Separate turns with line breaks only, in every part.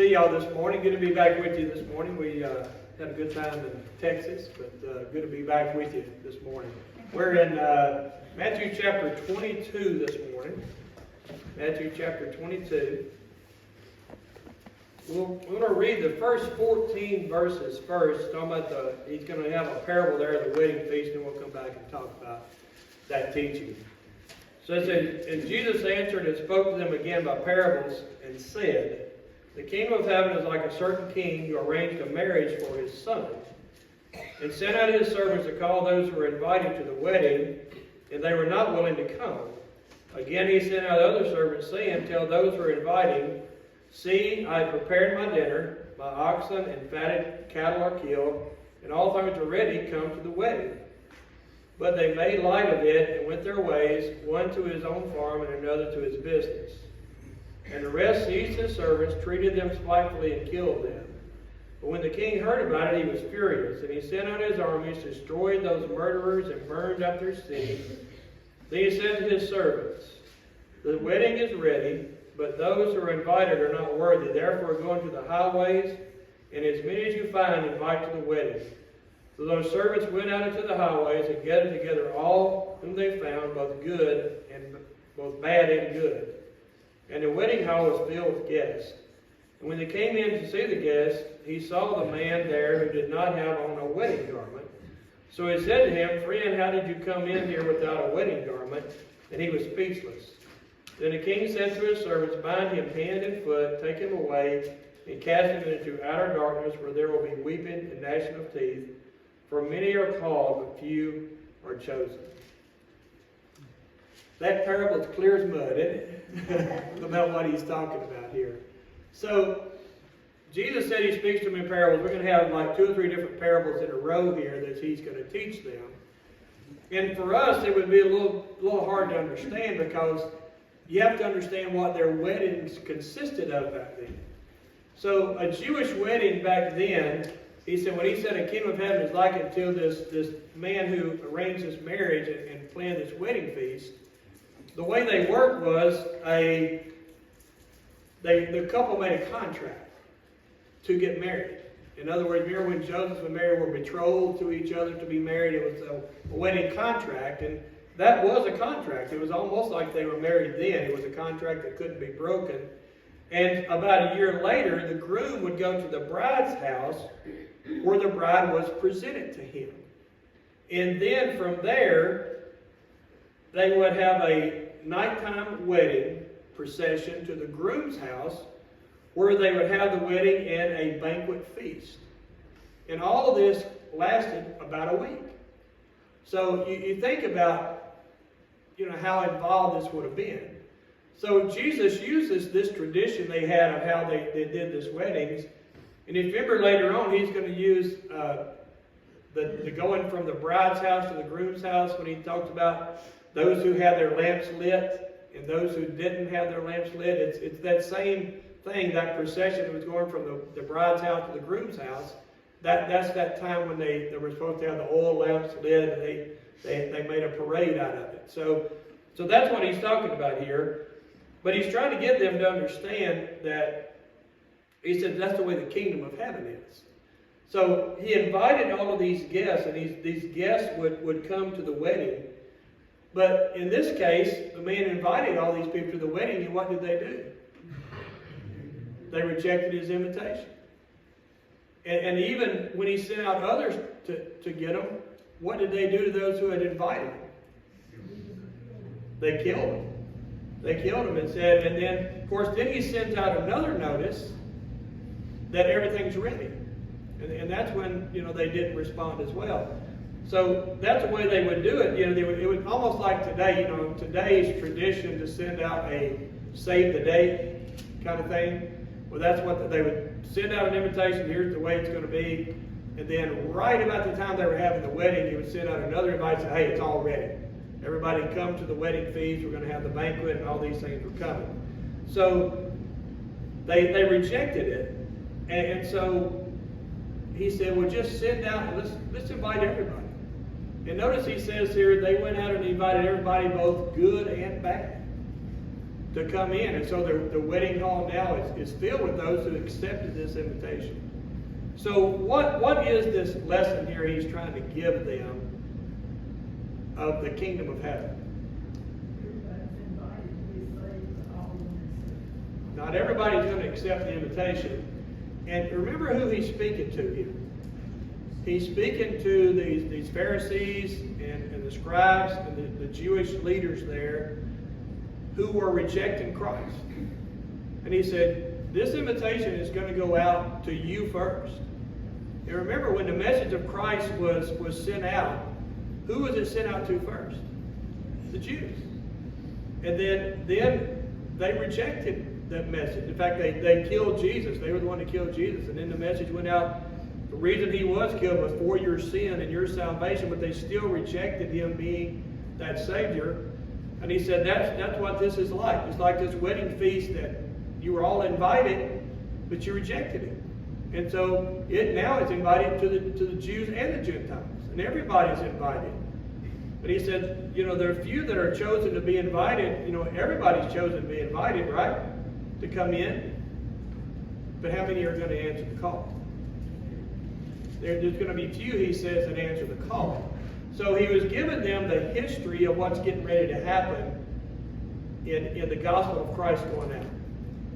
see y'all this morning. Good to be back with you this morning. We had a good time in Texas, but good to be back with you this morning. We're in Matthew chapter 22 this morning. Matthew chapter 22. We're going to read the first 14 verses first. Talking about he's going to have a parable there at the wedding feast, and we'll come back and talk about that teaching. So it says, and Jesus answered and spoke to them again by parables and said, the kingdom of heaven is like a certain king who arranged a marriage for his son, and sent out his servants to call those who were invited to the wedding, and they were not willing to come. Again he sent out other servants, saying, tell those who are inviting, see, I have prepared my dinner, my oxen and fatted cattle are killed, and all things are ready, come to the wedding. But they made light of it and went their ways, one to his own farm and another to his business. And the rest seized his servants, treated them spitefully, and killed them. But when the king heard about it, he was furious, and he sent out his armies, destroyed those murderers, and burned up their city. Then he said to his servants, the wedding is ready, but those who are invited are not worthy. Therefore go into the highways, and as many as you find, invite to the wedding. So those servants went out into the highways and gathered together all whom they found, both bad and good. And the wedding hall was filled with guests. And when they came in to see the guests, he saw the man there who did not have on a wedding garment. So he said to him, friend, how did you come in here without a wedding garment? And he was speechless. Then the king said to his servants, bind him hand and foot, take him away, and cast him into outer darkness, where there will be weeping and gnashing of teeth. For many are called, but few are chosen. That parable is clear as mud, isn't it? About what he's talking about here. So, Jesus said he speaks to them in parables. We're going to have like 2 or 3 different parables in a row here that he's going to teach them. And for us, it would be a little hard to understand, because you have to understand what their weddings consisted of back then. So, a Jewish wedding back then, when he said a kingdom of heaven is like it to this man who arranged this marriage and planned this wedding feast, the way they worked was the couple made a contract to get married. In other words, remember when Joseph and Mary were betrothed to each other to be married? It was a wedding contract, and that was a contract. It was almost like they were married then. It was a contract that couldn't be broken. And about a year later, the groom would go to the bride's house where the bride was presented to him. And then from there, they would have a nighttime wedding procession to the groom's house, where they would have the wedding and a banquet feast. And all of this lasted about a week. So you think about, how involved this would have been. So Jesus uses this tradition they had of how they did this weddings. And if you remember later on, he's going to use the going from the bride's house to the groom's house, when he talks about those who had their lamps lit and those who didn't have their lamps lit. It's that same thing, that procession that was going from the bride's house to the groom's house. That's that time when they were supposed to have the oil lamps lit, and they made a parade out of it. So that's what he's talking about here. But he's trying to get them to understand that, he said, that's the way the kingdom of heaven is. So he invited all of these guests, and these guests would come to the wedding. But in this case, the man invited all these people to the wedding, and what did they do? They rejected his invitation. And even when he sent out others to get them, what did they do to those who had invited him? They killed them. They killed him and said, and then, of course, then he sent out another notice that everything's ready. And that's when, they didn't respond as well. So that's the way they would do it. It would almost like today, today's tradition to send out a save the date kind of thing. Well, that's what they would send out an invitation. Here's the way it's going to be. And then right about the time they were having the wedding, he would send out another invite and say, hey, it's all ready. Everybody come to the wedding feast. We're going to have the banquet, and all these things were coming. So they rejected it. And so he said, well, just send out and let's invite everybody. And notice he says here, they went out and invited everybody, both good and bad, to come in. And so the wedding hall now is filled with those who accepted this invitation. So what is this lesson here he's trying to give them of the kingdom of heaven? Not everybody's going to accept the invitation. And remember who he's speaking to here. He's speaking to these Pharisees and the scribes and the Jewish leaders there who were rejecting Christ. And he said, this invitation is going to go out to you first. And remember, when the message of Christ was sent out, who was it sent out to first? The Jews. And then they rejected that message. In fact, they killed Jesus. They were the one that killed Jesus. And then the message went out. The reason he was killed was for your sin and your salvation, but they still rejected him being that Savior. And he said, that's what this is like. It's like this wedding feast that you were all invited, but you rejected it. And so it now is invited to the Jews and the Gentiles. And everybody's invited. But he said, there are few that are chosen to be invited. Everybody's chosen to be invited, right? To come in. But how many are going to answer the call? There's going to be few, he says, that answer the call. So he was giving them the history of what's getting ready to happen in the gospel of Christ going out.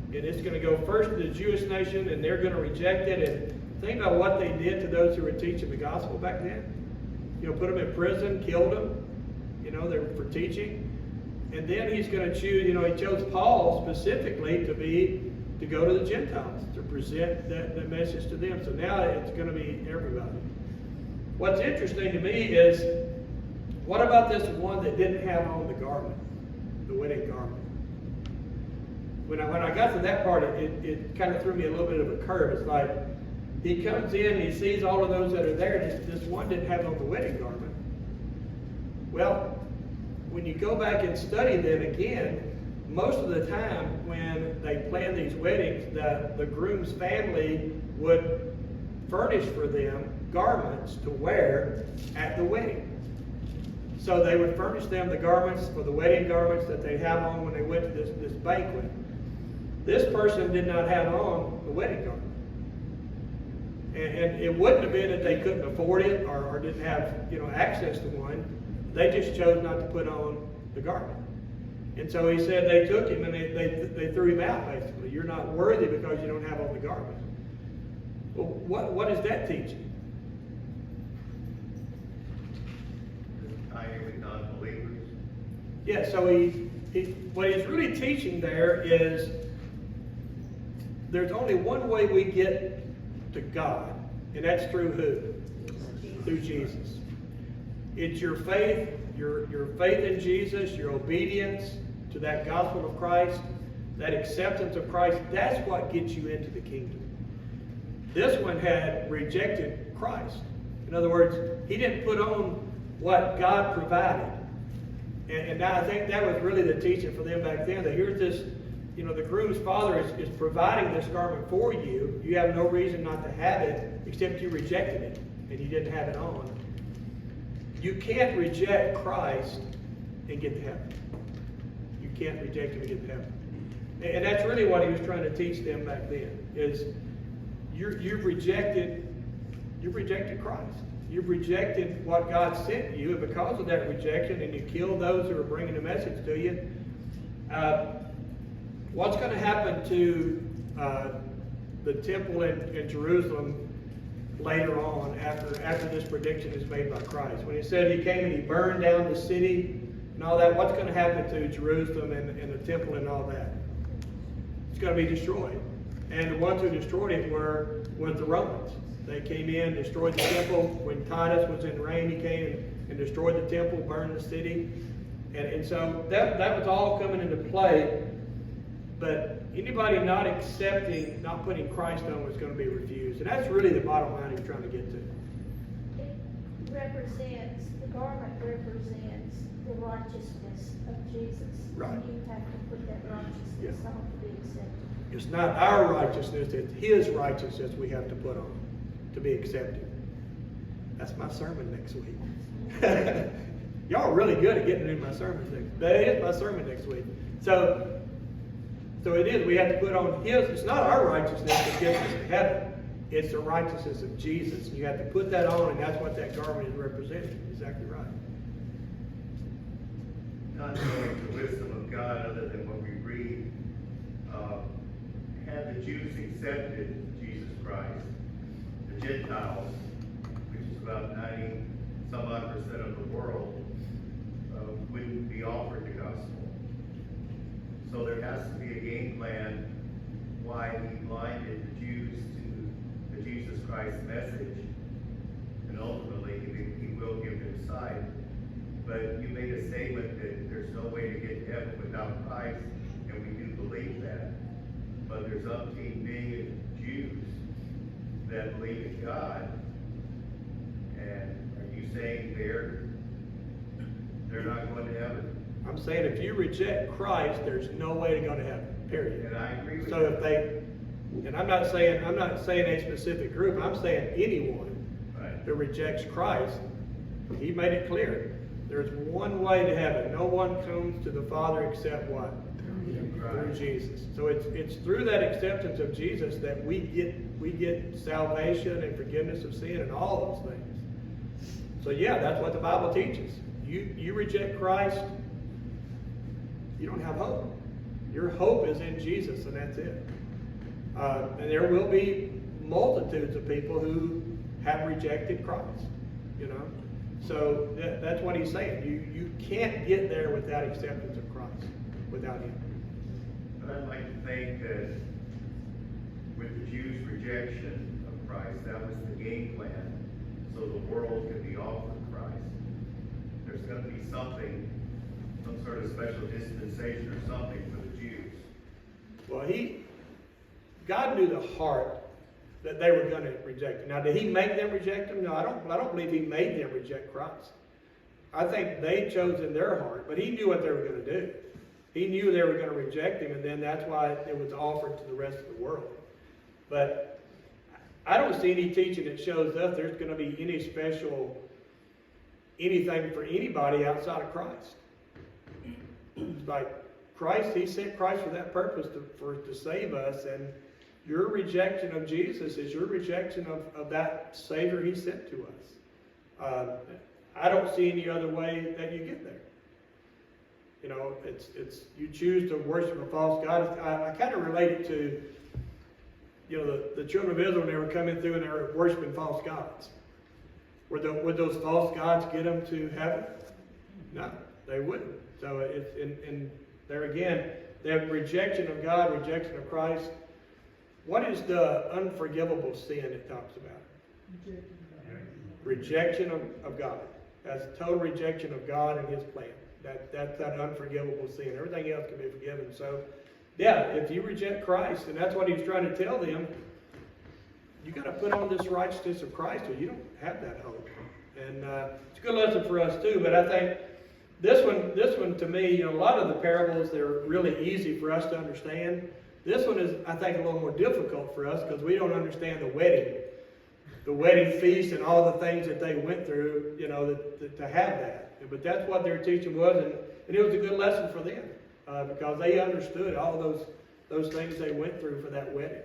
And it's going to go first to the Jewish nation, and they're going to reject it. And think about what they did to those who were teaching the gospel back then. Put them in prison, killed them. They were for teaching. And then he's going to choose, he chose Paul specifically to go to the Gentiles, to present that message to them. So now it's going to be everybody. What's interesting to me is, what about this one that didn't have on the garment, the wedding garment? When I got to that part, it kind of threw me a little bit of a curve. It's like, he comes in, he sees all of those that are there, and this one didn't have on the wedding garment. Well, when you go back and study them again, most of the time when they plan these weddings, the groom's family would furnish for them garments to wear at the wedding. So they would furnish them the garments for the wedding garments that they have on when they went to this banquet. This person did not have on the wedding garment. And it wouldn't have been that they couldn't afford it or didn't have access to one. They just chose not to put on the garment. And so he said they took him and they threw him out, basically. You're not worthy because you don't have on the garment. Well, what is that teaching?
With non-believers.
Yeah, so what he's really teaching there is there's only one way we get to God, and that's through who? Through Jesus. It's your faith, your faith in Jesus, your obedience to that gospel of Christ, that acceptance of Christ. That's what gets you into the kingdom. This one had rejected Christ. In other words, he didn't put on what God provided. And now I think that was really the teaching for them back then, that here's this, the groom's father is providing this garment for you. You have no reason not to have it, except you rejected it, and you didn't have it on. You can't reject Christ and get to heaven. You can't reject him and get to heaven. And that's really what he was trying to teach them back then, is you've rejected Christ. You've rejected what God sent you, and because of that rejection, and you kill those who are bringing the message to you, what's going to happen to the temple in Jerusalem later on after this prediction is made by Christ? When he said he came and he burned down the city and all that, what's going to happen to Jerusalem and the temple and all that? It's going to be destroyed. And the ones who destroyed it were the Romans. They came in, destroyed the temple. When Titus was in reign, he came and destroyed the temple, burned the city. And so that was all coming into play. But anybody not accepting, not putting Christ on was going to be refused. And that's really the bottom line he's trying to get to.
The garment represents the righteousness of Jesus.
Right.
And you have to put that righteousness on to be accepted.
It's not our righteousness, it's his righteousness we have to put on to be accepted. That's my sermon next week. Y'all are really good at getting into my sermons next week. That is my sermon next week. So So it is, we have to put on his, it's not our righteousness that gets us to heaven. It's the righteousness of Jesus. And you have to put that on, and that's what that garment is representing. Exactly right.
Not knowing the wisdom of God other than what we read, had the Jews accepted Jesus Christ, the Gentiles, which is about 90-some-odd% of the world, wouldn't be offered the gospel. So there has to be a game plan why he blinded the Jews to the Jesus Christ message, and ultimately he will give them sight. But you made a statement that there's no way to get to heaven without Christ, and we do believe that. But there's umpteen million Jews that believe in God, and are you saying they're not going to heaven?
I'm saying if you reject Christ, there's no way to go to heaven, period.
And I agree with
So
you.
if they, and I'm not saying a specific group, I'm saying anyone
Right.
who rejects Christ, he made it clear. There's one way to heaven. No one comes to the Father except what? Through Jesus. So it's through that acceptance of Jesus that we get salvation and forgiveness of sin and all those things. So yeah, that's what the Bible teaches. You reject Christ, you don't have hope. Your hope is in Jesus, and that's it. And there will be multitudes of people who have rejected Christ, you know. So that's what he's saying. You can't get there without acceptance of Christ, without him.
But I'd like to think that with the Jews' rejection of Christ, that was the game plan, so the world could be offered Christ. There's going to be something, some sort of special dispensation or something for the Jews.
Well, God knew the heart that they were going to reject him. Now, did he make them reject him? No, I don't believe he made them reject Christ. I think they chose in their heart, but he knew what they were going to do. He knew they were going to reject him, and then that's why it was offered to the rest of the world. But I don't see any teaching that shows us there's going to be any special anything for anybody outside of Christ. It's like Christ, he sent Christ for that purpose, to save us, and your rejection of Jesus is your rejection of that Savior he sent to us. I don't see any other way that you get there. You know, it's you choose to worship a false god. I kind of relate it to, you know, the children of Israel when they were coming through and they were worshiping false gods. Would those false gods get them to heaven? No, they wouldn't. So it's in there again, that rejection of God, rejection of Christ. What is the unforgivable sin it talks about? Rejection of God. That's total rejection of God and his plan. That's that unforgivable sin. Everything else can be forgiven. So, yeah, if you reject Christ, and that's what he's trying to tell them, you got to put on this righteousness of Christ, or you don't have that hope. And it's a good lesson for us too. But I think this one to me, you know, a lot of the parables, they're really easy for us to understand. This one is, I think, a little more difficult for us because we don't understand the wedding feast and all the things that they went through, you know, to have that. But that's what their teaching was, and it was a good lesson for them because they understood all those things they went through for that wedding.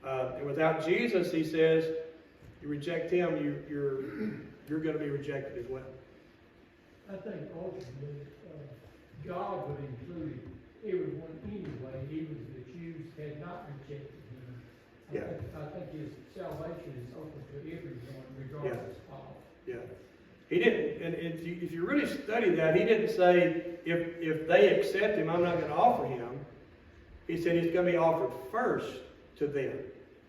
And without Jesus, he says, you reject him, you're going to be rejected as well.
I think ultimately God would include everyone anyway, even if the Jews had not rejected him. I think his salvation is open to everyone, regardless of.
Yeah. He didn't, and if you really study that, he didn't say, if they accept him, I'm not going to offer him. He said he's going to be offered first to them,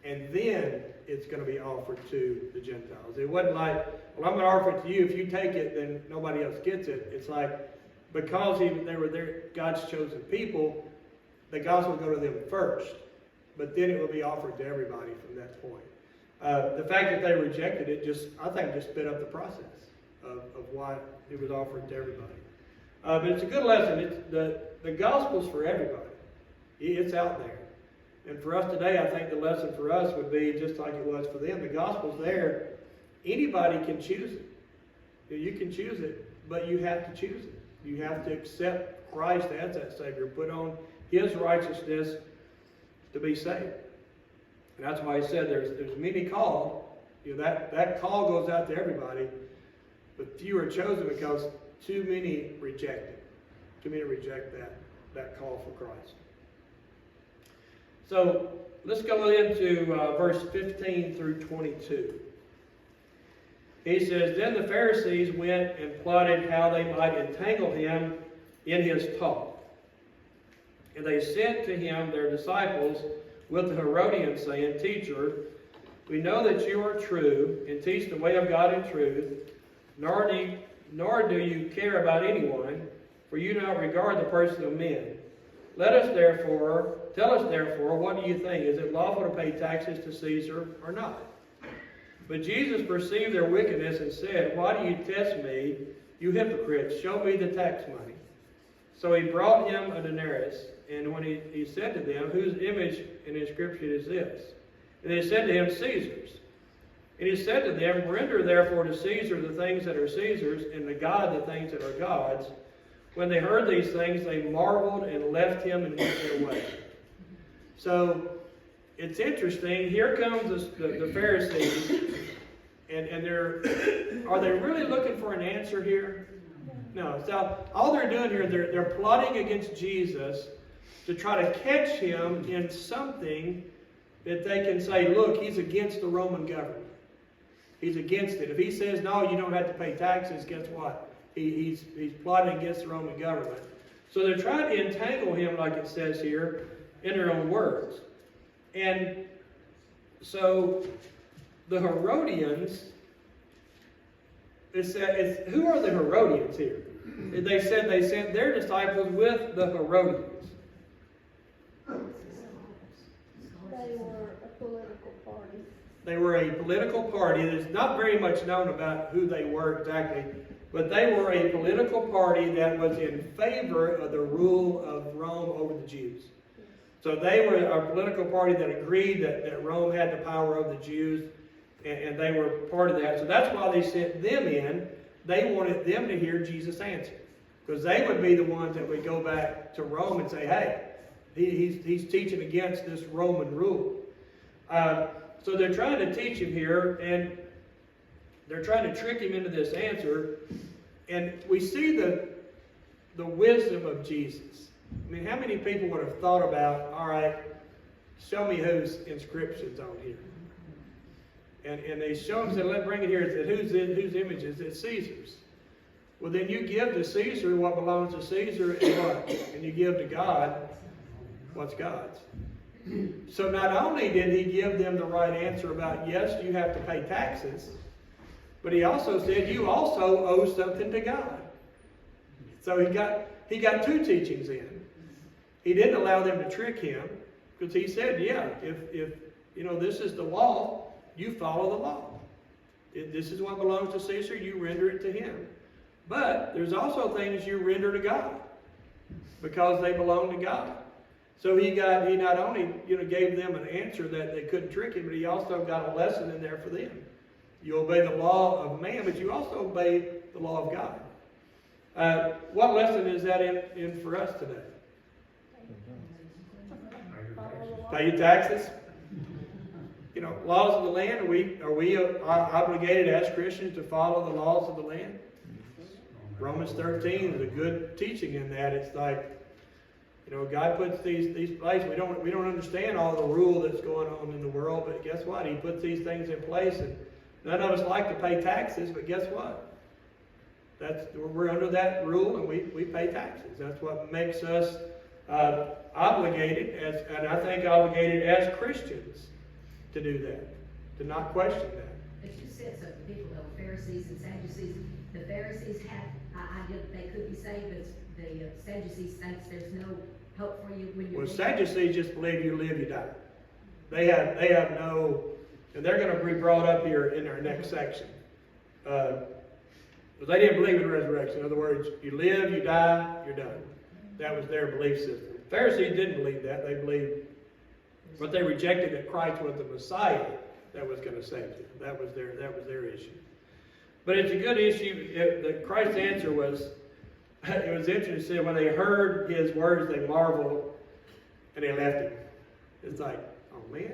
and then it's going to be offered to the Gentiles. It wasn't like, well, I'm going to offer it to you. If you take it, then nobody else gets it. It's like, because they were God's chosen people, the gospel will go to them first, but then it will be offered to everybody from that point. The fact that they rejected it I think just sped up the process of why it was offered to everybody. But it's a good lesson. The gospel's for everybody. It's out there. And for us today, I think the lesson for us would be just like it was for them. The gospel's there. Anybody can choose it. You can choose it, but you have to choose it. You have to accept Christ as that Savior. Put on his righteousness to be saved. And that's why he said there's many called. You know, that call goes out to everybody, but few are chosen because too many reject it. Too many reject that call for Christ. So let's go into verse 15 through 22. He says, Then the Pharisees went and plotted how they might entangle him in his talk. And they sent to him their disciples with the Herodians, saying, Teacher, we know that you are true and teach the way of God in truth, nor do you care about anyone, for you do not regard the person of men. Tell us therefore, what do you think? Is it lawful to pay taxes to Caesar or not? But Jesus perceived their wickedness and said, Why do you test me, you hypocrites? Show me the tax money. So he brought him a denarius, and when he said to them, Whose image and inscription is this? And they said to him, Caesar's. And he said to them, Render therefore to Caesar the things that are Caesar's, and to God the things that are God's. When they heard these things, they marveled and left him and went their way. So it's interesting. Here comes the Pharisees, and are they really looking for an answer here? No. So all they're doing here, they're plotting against Jesus to try to catch him in something that they can say, look, he's against the Roman government. He's against it. If he says, no, you don't have to pay taxes, guess what? He's plotting against the Roman government. So they're trying to entangle him, like it says here, in their own words. And so the Herodians, who are the Herodians here? They said they sent their disciples with the Herodians.
They were a political party.
They were a political party. There's not very much known about who they were exactly, but they were a political party that was in favor of the rule of Rome over the Jews. So they were a political party that agreed that Rome had the power over the Jews, and they were part of that. So that's why they sent them in. They wanted them to hear Jesus' answer, because they would be the ones that would go back to Rome and say, hey, he's teaching against this Roman rule. So they're trying to teach him here, and they're trying to trick him into this answer. And we see the wisdom of Jesus. I mean, how many people would have thought about, all right, show me whose inscription's on here? And they show him, said, let's bring it here. It said, whose image is it? Caesar's. Well, then you give to Caesar what belongs to Caesar and what? And you give to God what's God's. So not only did he give them the right answer about, yes, you have to pay taxes, but he also said, you also owe something to God. So he got two teachings in. He didn't allow them to trick him, because he said, yeah, if this is the law, you follow the law. If this is what belongs to Caesar, you render it to him. But there's also things you render to God, because they belong to God. So he not only gave them an answer that they couldn't trick him, but he also got a lesson in there for them. You obey the law of man, but you also obey the law of God. What lesson is that in for us today? Pay your taxes. Laws of the land. Are we obligated as Christians to follow the laws of the land? Romans 13 is a good teaching in that. It's like, God puts these places. We don't understand all the rule that's going on in the world, but guess what? He puts these things in place, and none of us like to pay taxes, but guess what? We're under that rule, and we pay taxes. That's what makes us obligated, and I think obligated as Christians to do that, to not question that.
But you said something, people know Pharisees and Sadducees. The Pharisees had, I get they could be saved, but the Sadducees thinks there's no hope for you when you're.
Well, Sadducees just believe you live, you die. They have no, and they're going to be brought up here in our next section. But they didn't believe in resurrection. In other words, you live, you die, you're done. That was their belief system. Pharisees didn't believe that. They believed, but they rejected that Christ was the Messiah that was going to save them. That was their issue. But it's a good issue. Christ's answer was, it was interesting. When they heard his words, they marveled And they left him. It's like, oh man,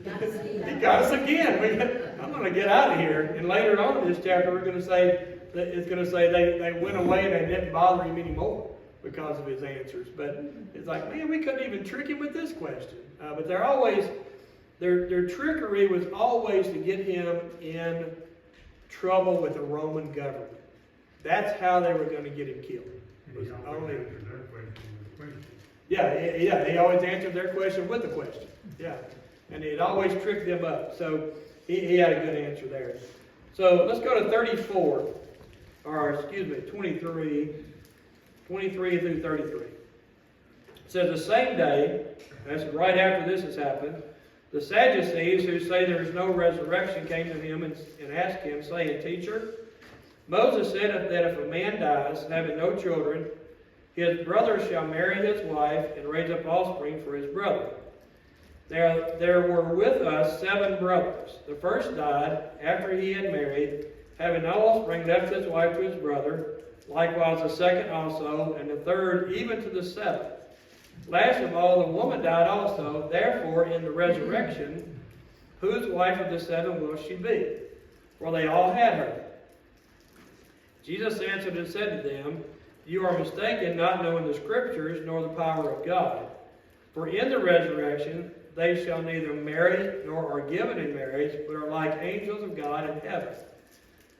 Got us again.
he got us again. I'm going to get out of here. And later on in this chapter, we're going to say, it's going to say they went away and they didn't bother him anymore because of his answers. But it's like, man, we couldn't even trick him with this question. But they're always, their trickery was always to get him in trouble with the Roman government. That's how they were going to get him killed. Was only, yeah, he always answered their question with a question. Yeah, and it always tricked them up. So he had a good answer there. So let's go to 34, or excuse me, 23 through 33. It says, the same day, that's right after this has happened, the Sadducees, who say there is no resurrection, came to him and asked him, saying, Teacher, Moses said that if a man dies, having no children, his brother shall marry his wife and raise up offspring for his brother. There were with us 7 brothers. The first died after he had married, having no offspring, left his wife to his brother, likewise the second also, and the third even to the 7th. Last of all, the woman died also. Therefore, in the resurrection, whose wife of the 7 will she be? For they all had her. Jesus answered and said to them, You are mistaken, not knowing the Scriptures, nor the power of God. For in the resurrection, they shall neither marry, nor are given in marriage, but are like angels of God in heaven.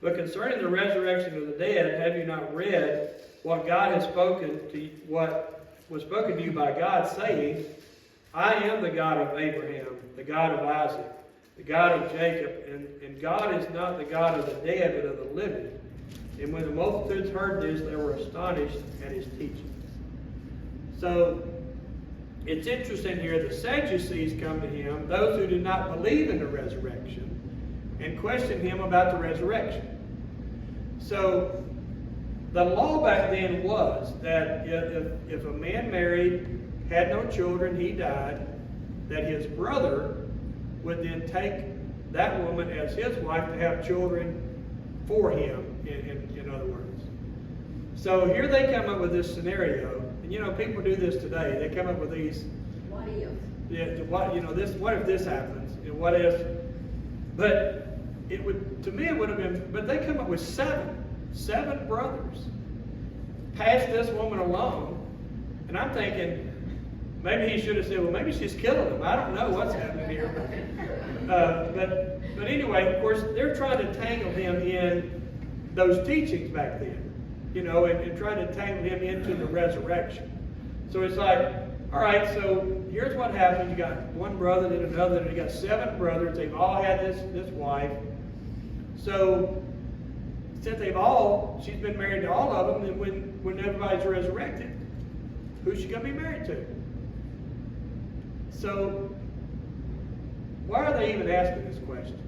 But concerning the resurrection of the dead, have you not read what God has spoken to you, what was spoken to you by God, saying, I am the God of Abraham, the God of Isaac, the God of Jacob, and God is not the God of the dead, but of the living. And when the multitudes heard this, they were astonished at his teaching. So, it's interesting here, the Sadducees come to him, those who do not believe in the resurrection, and question him about the resurrection. So, the law back then was that if a man married, had no children, he died, that his brother would then take that woman as his wife to have children for him, in other words. So here they come up with this scenario, and you know, people do this today. They come up with these.
What if?
Yeah, what if this happens? And what if? But it would, to me, it would have been. But they come up with 7 brothers. Pass this woman along, and I'm thinking maybe he should have said, well, maybe she's killing him. I don't know what's happening here. But anyway, of course, they're trying to tangle him in those teachings back then, you know, and trying to tangle him into the resurrection. So it's like, all right, so here's what happened. You got one brother, then another, then you got 7 brothers. They've all had this wife. So since she's been married to all of them, then when everybody's resurrected, who's she going to be married to? So why are they even asking this question?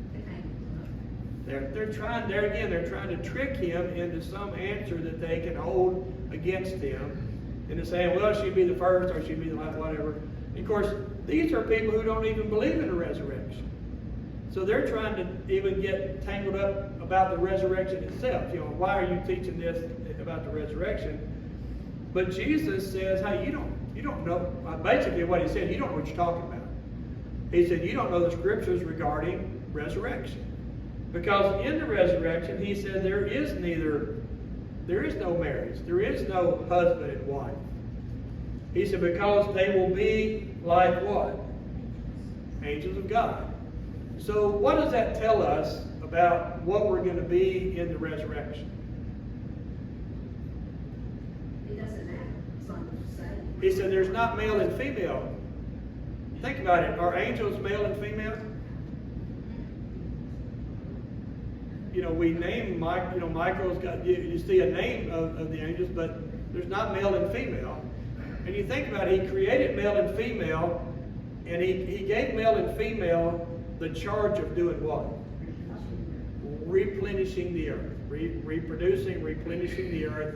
They're trying to trick him into some answer that they can hold against him, into saying, well, she'd be the first or she'd be the last, whatever. And of course, these are people who don't even believe in the resurrection. So they're trying to even get tangled up about the resurrection itself. You know, why are you teaching this about the resurrection? But Jesus says, hey, you don't know. Basically what he said, you don't know what you're talking about. He said, you don't know the Scriptures regarding resurrection. Because in the resurrection, he said, there is no marriage. There is no husband and wife. He said, because they will be like what? Angels of God. So what does that tell us about what we're going to be in the resurrection?
It doesn't matter. It's like what you say.
He said there's not male and female. Think about it. Are angels male and female? You know, we name Mike. You know, Michael's got. You see a name of the angels, but there's not male and female. And you think about it, he created male and female, and he gave male and female the charge of doing what? Replenishing the earth. Reproducing, replenishing the earth.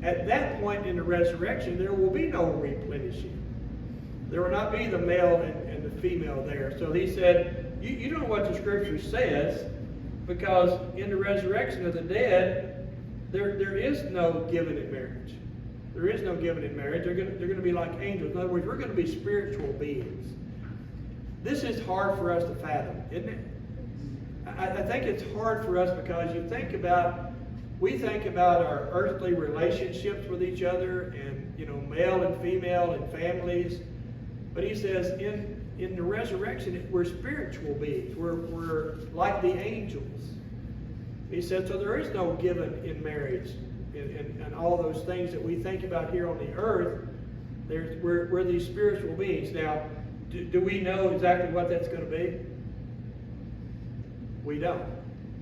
At that point in the resurrection, there will be no replenishing. There will not be the male and the female there. So he said, you don't know what the Scripture says, because in the resurrection of the dead, there is no giving in marriage. There is no giving in marriage. They're gonna be like angels. In other words, we're gonna be spiritual beings. This is hard for us to fathom, isn't it? I think it's hard for us because we think about our earthly relationships with each other and, male and female and families. But he says in the resurrection, we're spiritual beings. We're like the angels. He said, so there is no given in marriage and all those things that we think about here on the earth. We're these spiritual beings. Now, do we know exactly what that's going to be? We don't.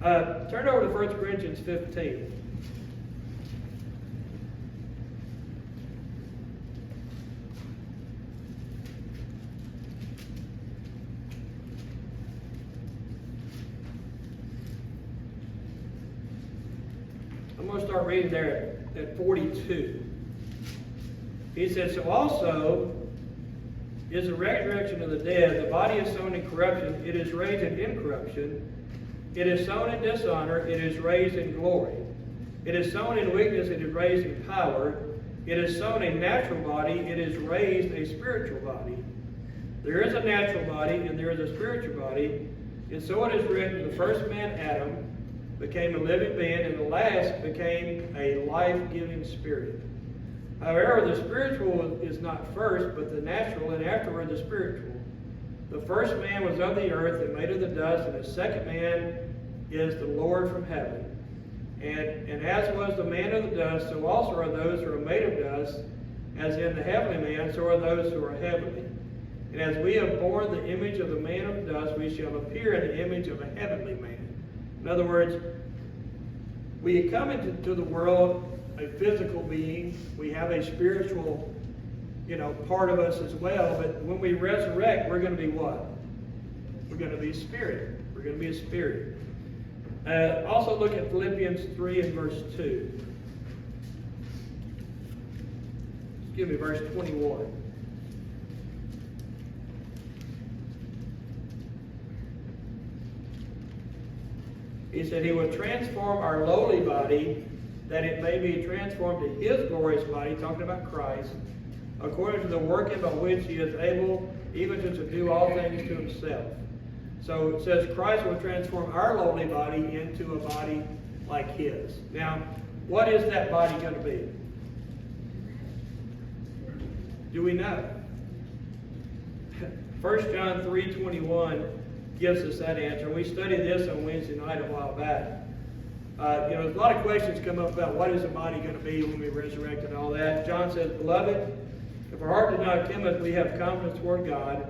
Turn over to 1 Corinthians 15. I'm going to start reading there at 42. He says, so also is the resurrection of the dead. The body is sown in corruption, it is raised in incorruption. It is sown in dishonor, it is raised in glory. It is sown in weakness, it is raised in power. It is sown a natural body, it is raised a spiritual body. There is a natural body and there is a spiritual body. And so it is written, the first man, Adam, became a living being, and the last became a life-giving spirit. However, the spiritual is not first, but the natural, and afterward the spiritual. The first man was of the earth and made of the dust, and the second man is the Lord from heaven. And as was the man of the dust, so also are those who are made of dust, as in the heavenly man, so are those who are heavenly. And as we have borne the image of the man of dust, we shall appear in the image of a heavenly man. In other words, we come into the world a physical being. We have a spiritual, part of us as well. But when we resurrect, we're going to be what? We're going to be spirit. We're going to be a spirit. Also look at Philippians 3 and verse 2. Give me verse 21. He said he would transform our lowly body that it may be transformed to his glorious body, talking about Christ, according to the working by which he is able even to subdue all things to himself. So it says Christ will transform our lowly body into a body like his. Now, what is that body going to be? Do we know? 1 John 3:21 gives us that answer. We studied this on Wednesday night a while back. There's a lot of questions come up about what is the body going to be when we resurrect and all that. John says, beloved, if our heart did not condemn us, we have confidence toward God.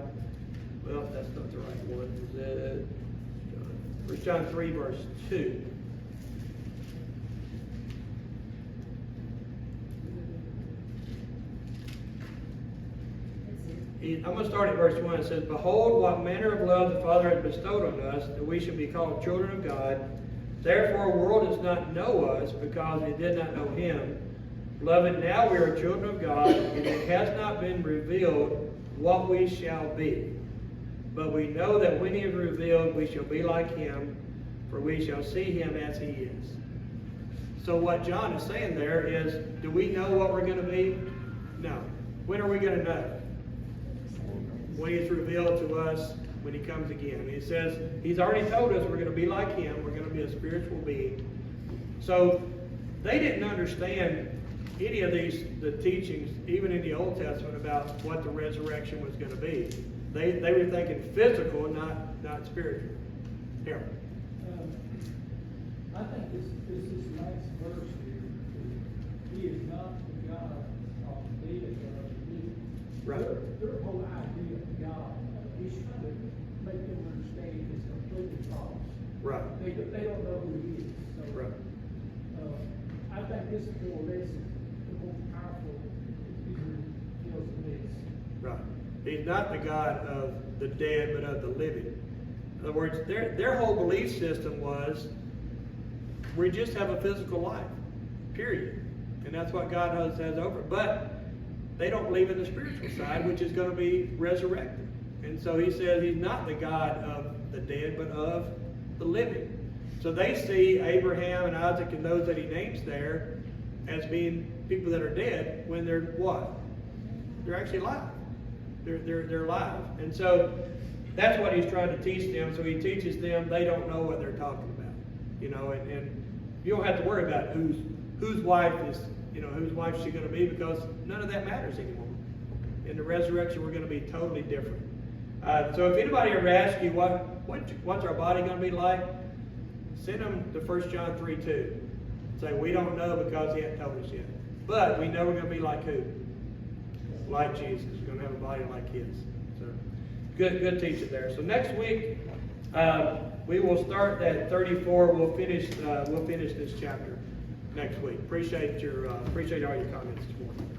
Well, that's not the right one. Is it 1 John 3 verse 2. I'm going to start at verse 1. It says, behold, what manner of love the Father has bestowed on us, that we should be called children of God. Therefore, the world does not know us, because it did not know him. Beloved, now we are children of God, and it has not been revealed what we shall be. But we know that when he is revealed, we shall be like him, for we shall see him as he is. So what John is saying there is, do we know what we're going to be? No. When are we going to know? When he's revealed to us when he comes again. He says, he's already told us we're going to be like him. We're going to be a spiritual being. So they didn't understand any of the teachings, even in the Old Testament, about what the resurrection was going to be. They were thinking physical, not spiritual. Here.
I think this last verse here, he is not the God of the dead or of the living.
Right.
Their whole idea of God is trying to make them understand it's completely false.
Right.
They don't know who he is. So,
Right.
I think this is more or less the most powerful Peter deals with this.
Right. He's not the God of the dead, but of the living. In other words, their whole belief system was, we just have a physical life, period. And that's what God has over. But they don't believe in the spiritual side, which is going to be resurrected. And so he says he's not the God of the dead, but of the living. So they see Abraham and Isaac and those that he names there as being people that are dead when they're what? They're actually alive. They're alive. And so that's what he's trying to teach them. So he teaches them they don't know what they're talking about. You know, and you don't have to worry about whose wife is, you know, whose wife is she going to be, because none of that matters anymore. In the resurrection, we're going to be totally different. So if anybody ever asks you what's our body going to be like, send them to 1 John 3:2. Say, we don't know because he hasn't told us yet. But we know we're going to be like who? Like Jesus. We're going to have a body like his. So good teaching there. So next week, we will start at 34. We'll finish this chapter next week. Appreciate all your comments this morning.